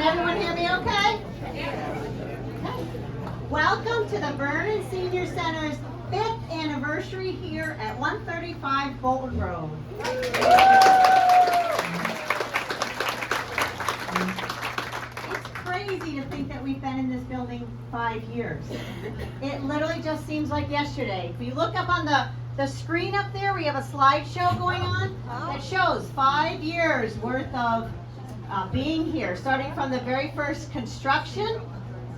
everyone hear me okay? Welcome to the Vernon Senior Center's 5th anniversary here at 135 Bolton Road. It's crazy to think that we've been in this building 5 years. It literally just seems like yesterday. If you look up on the screen up there, we have a slideshow going on that shows 5 years worth of being here, starting from the very first construction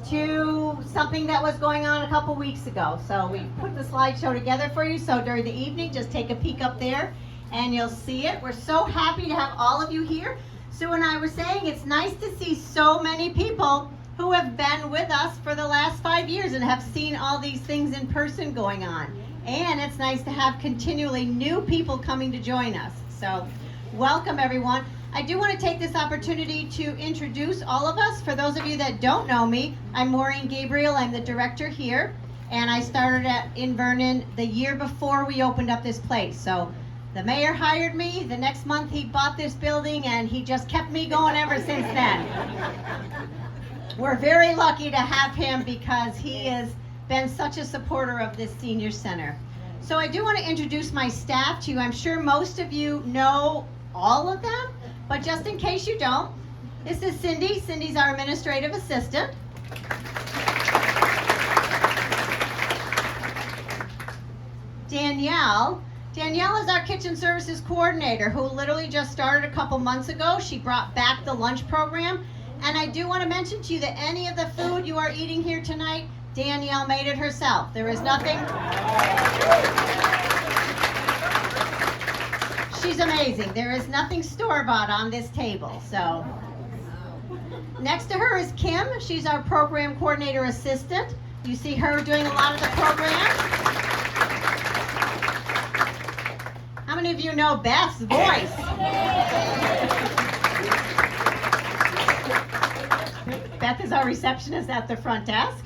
to something that was going on a couple weeks ago. So we put the slideshow together for you, so during the evening just take a peek up there and you'll see it. We're so happy to have all of you here. Sue and I were saying it's nice to see so many people who have been with us for the last 5 years and have seen all these things in person going on. And it's nice to have continually new people coming to join us. So welcome everyone. I do want to take this opportunity to introduce all of us. For those of you that don't know me, I'm Maureen Gabriel. I'm the director here, and I started in Vernon the year before we opened up this place. So the mayor hired me. The next month he bought this building, and he just kept me going ever since then. We're very lucky to have him because he has been such a supporter of this senior center. So I do want to introduce my staff to you. I'm sure most of you know all of them, but just in case you don't, this is Cindy. Cindy's our administrative assistant. Danielle is our kitchen services coordinator who literally just started a couple months ago. She brought back the lunch program. And I do want to mention to you that any of the food you are eating here tonight, Danielle made it herself. There is nothing. She's amazing. There is nothing store-bought on this table. So next to her is Kim. She's our program coordinator assistant. You see her doing a lot of the programs. How many of you know Beth's voice? Beth is our receptionist at the front desk.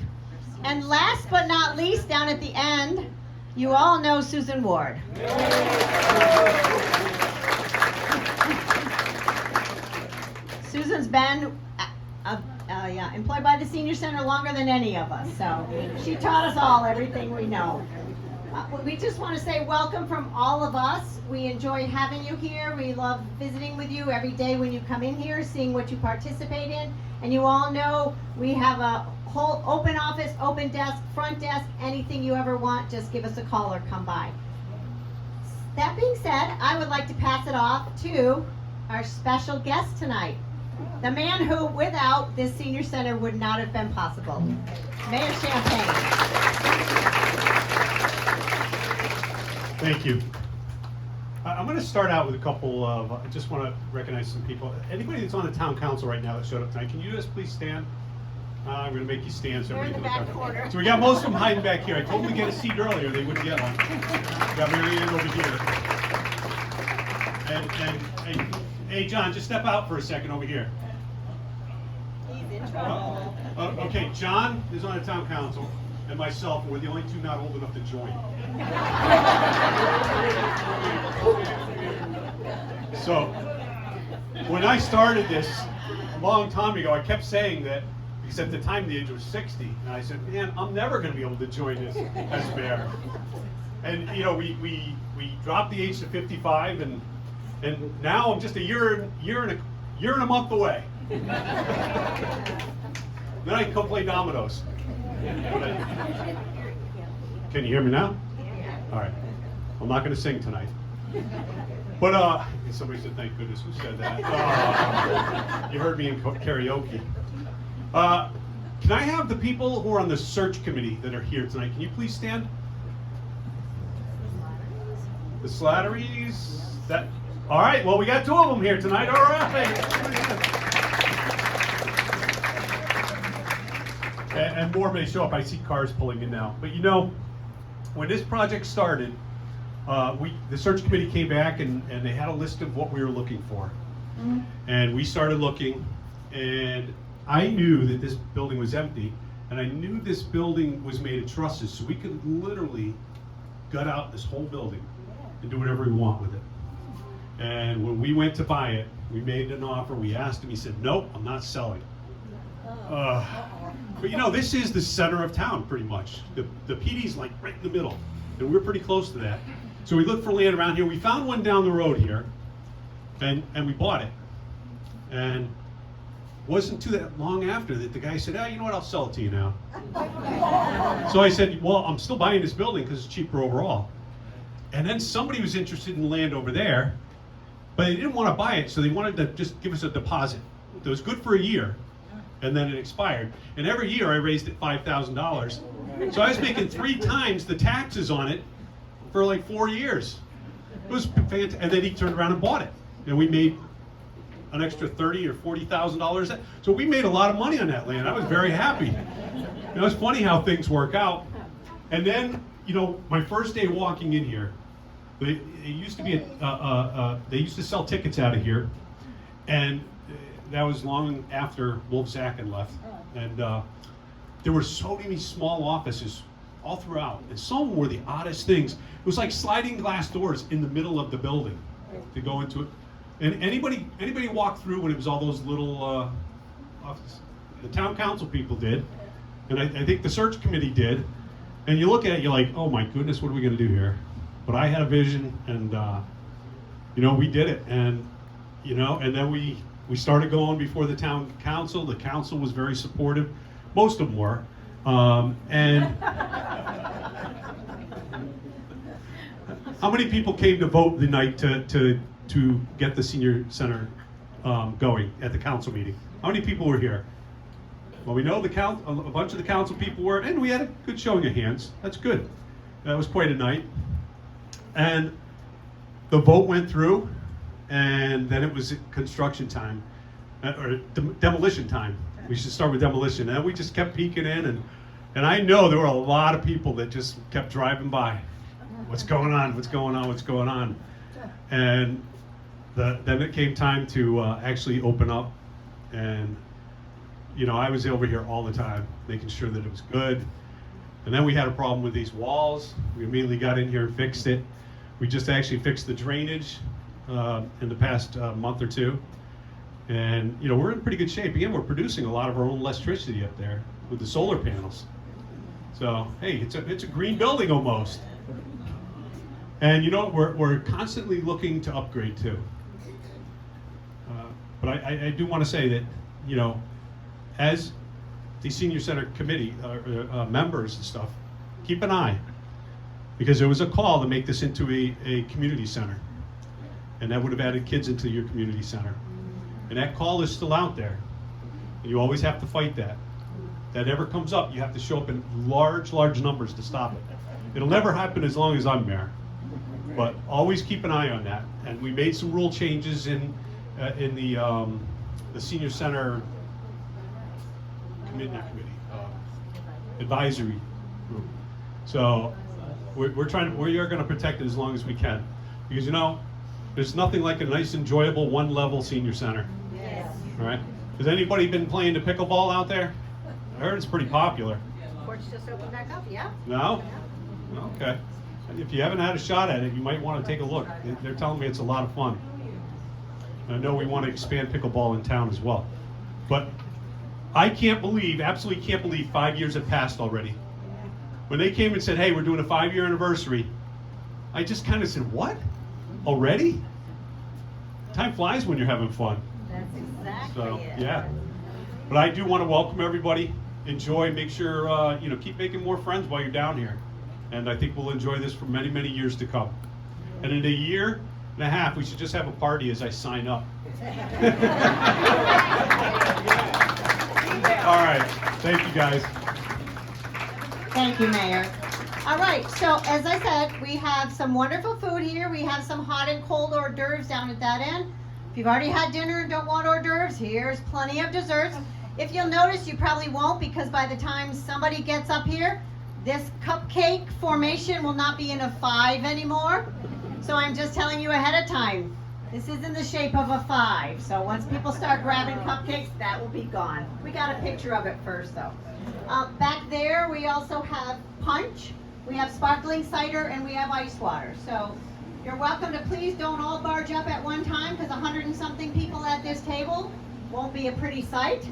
And last but not least, down at the end, you all know Susan Ward. Susan's been employed by the Senior Center longer than any of us, so she taught us all everything we know. We just want to say welcome from all of us. We enjoy having you here. We love visiting with you every day when you come in here, seeing what you participate in. And you all know we have a whole open office, open desk, front desk, anything you ever want, just give us a call or come by. That being said, I would like to pass it off to our special guest tonight, the man who, without this senior center, would not have been possible, Mayor Champagne. Thank you. I'm going to start out with a couple of, I just want to recognize some people. Anybody that's on the town council right now that showed up tonight, can you just please stand? I'm going to make you stand so everybody can look up. So we got most of them hiding back here. I told them to get a seat earlier, they wouldn't get one. We got Mary Ann over here. And hey, John, just step out for a second over here. He's in trouble. Okay, John is on the town council, and myself, we're the only two not old enough to join. So, when I started this a long time ago, I kept saying that, because at the time the age was 60, and I said, man, I'm never going to be able to join this as mayor. And you know, we dropped the age to 55, and now I'm just a year and a month away. Then I can go play dominoes. Can you hear me now? All right. I'm not going to sing tonight. But somebody said, thank goodness who said that. You heard me in karaoke. Can I have the people who are on the search committee that are here tonight? Can you please stand? The Slatterys. That. All right. Well, we got 2 of them here tonight. All right. And more may show up. I see cars pulling in now. But you know, when this project started, the search committee came back and they had a list of what we were looking for. Mm-hmm. And we started looking, and I knew that this building was empty, and I knew this building was made of trusses, so we could literally gut out this whole building and do whatever we want with it. And when we went to buy it, we made an offer, we asked him, he said, nope, I'm not selling. But you know, this is the center of town pretty much. The PD's like right in the middle, and we're pretty close to that. So we looked for land around here. We found one down the road here, and we bought it. And wasn't too that long after that the guy said, you know what, I'll sell it to you now. So I said, well, I'm still buying this building because it's cheaper overall. And then somebody was interested in land over there, but they didn't want to buy it, so they wanted to just give us a deposit. It was good for a year, and then it expired. And every year I raised it $5,000. So I was making 3 times the taxes on it for like 4 years. It was fantastic. And then he turned around and bought it. And we made an extra $30,000 or $40,000. So we made a lot of money on that land. I was very happy. You know, it's funny how things work out. And then, you know, my first day walking in here, it used to be they used to sell tickets out of here, and that was long after Wolf Zacken left. And there were so many small offices all throughout, and some were the oddest things. It was like sliding glass doors in the middle of the building to go into it. And anybody walked through when it was all those little offices? The town council people did, and I think the search committee did. And you look at it, you're like, oh my goodness, what are we going to do here? But I had a vision, and you know, we did it. And you know, and then we started going before the town council. The council was very supportive. Most of them were. And how many people came to vote the night to get the senior center going at the council meeting? How many people were here? Well, we know a bunch of the council people were, and we had a good showing of hands. That's good. That was quite a night. And the vote went through, and then it was construction time, or demolition time. We should start with demolition. And we just kept peeking in, and I know there were a lot of people that just kept driving by. What's going on? What's going on? What's going on? And then it came time to actually open up, and you know, I was over here all the time, making sure that it was good. And then we had a problem with these walls. We immediately got in here and fixed it. We just actually fixed the drainage in the past month or two. And you know, we're in pretty good shape. Again, we're producing a lot of our own electricity up there with the solar panels. So hey, it's a green building almost. And you know, we're constantly looking to upgrade too. But I do want to say that, you know, as the senior center committee members and stuff, keep an eye, because there was a call to make this into a community center, and that would have added kids into your community center, and that call is still out there, and you always have to fight that. That never comes up. You have to show up in large numbers to stop it. It'll never happen as long as I'm mayor, but always keep an eye on that. And we made some rule changes in the senior center advisory group. So we are going to protect it as long as we can, because you know, there's nothing like a nice, enjoyable one-level senior center. Yes. All right. Has anybody been playing the pickleball out there? I heard it's pretty popular. Courts just opened back up, yeah. No? Okay. If you haven't had a shot at it, you might want to take a look. They're telling me it's a lot of fun. I know we want to expand pickleball in town as well. But I absolutely can't believe 5 years have passed already. When they came and said, hey, we're doing a 5-year anniversary, I just kind of said, what? Already? Time flies when you're having fun. That's exactly So, it. yeah. But I do want to welcome everybody. Enjoy, make sure, you know, keep making more friends while you're down here. And I think we'll enjoy this for many, many years to come. And in a year and a half, we should just have a party as I sign up. All right. Thank you, guys. Thank you, Mayor. All right, so as I said, we have some wonderful food here. We have some hot and cold hors d'oeuvres down at that end. If you've already had dinner and don't want hors d'oeuvres, here's plenty of desserts. If you'll notice, you probably won't, because by the time somebody gets up here, this cupcake formation will not be in a 5 anymore. So I'm just telling you ahead of time, this is in the shape of a 5. So once people start grabbing cupcakes, that will be gone. We got a picture of it first, though. Back there, we also have punch. We have sparkling cider, and we have ice water. So you're welcome to please don't all barge up at one time, because 100 and something people at this table won't be a pretty sight.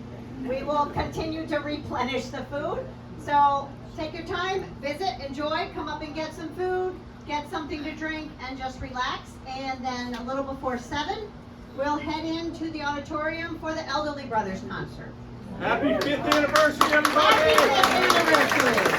we will continue to replenish the food. So take your time, visit, enjoy, come up and get some food, get something to drink, and just relax. And then a little before 7, we'll head into the auditorium for the Elderly Brothers concert. Happy 5th anniversary, everybody! Happy 5th anniversary!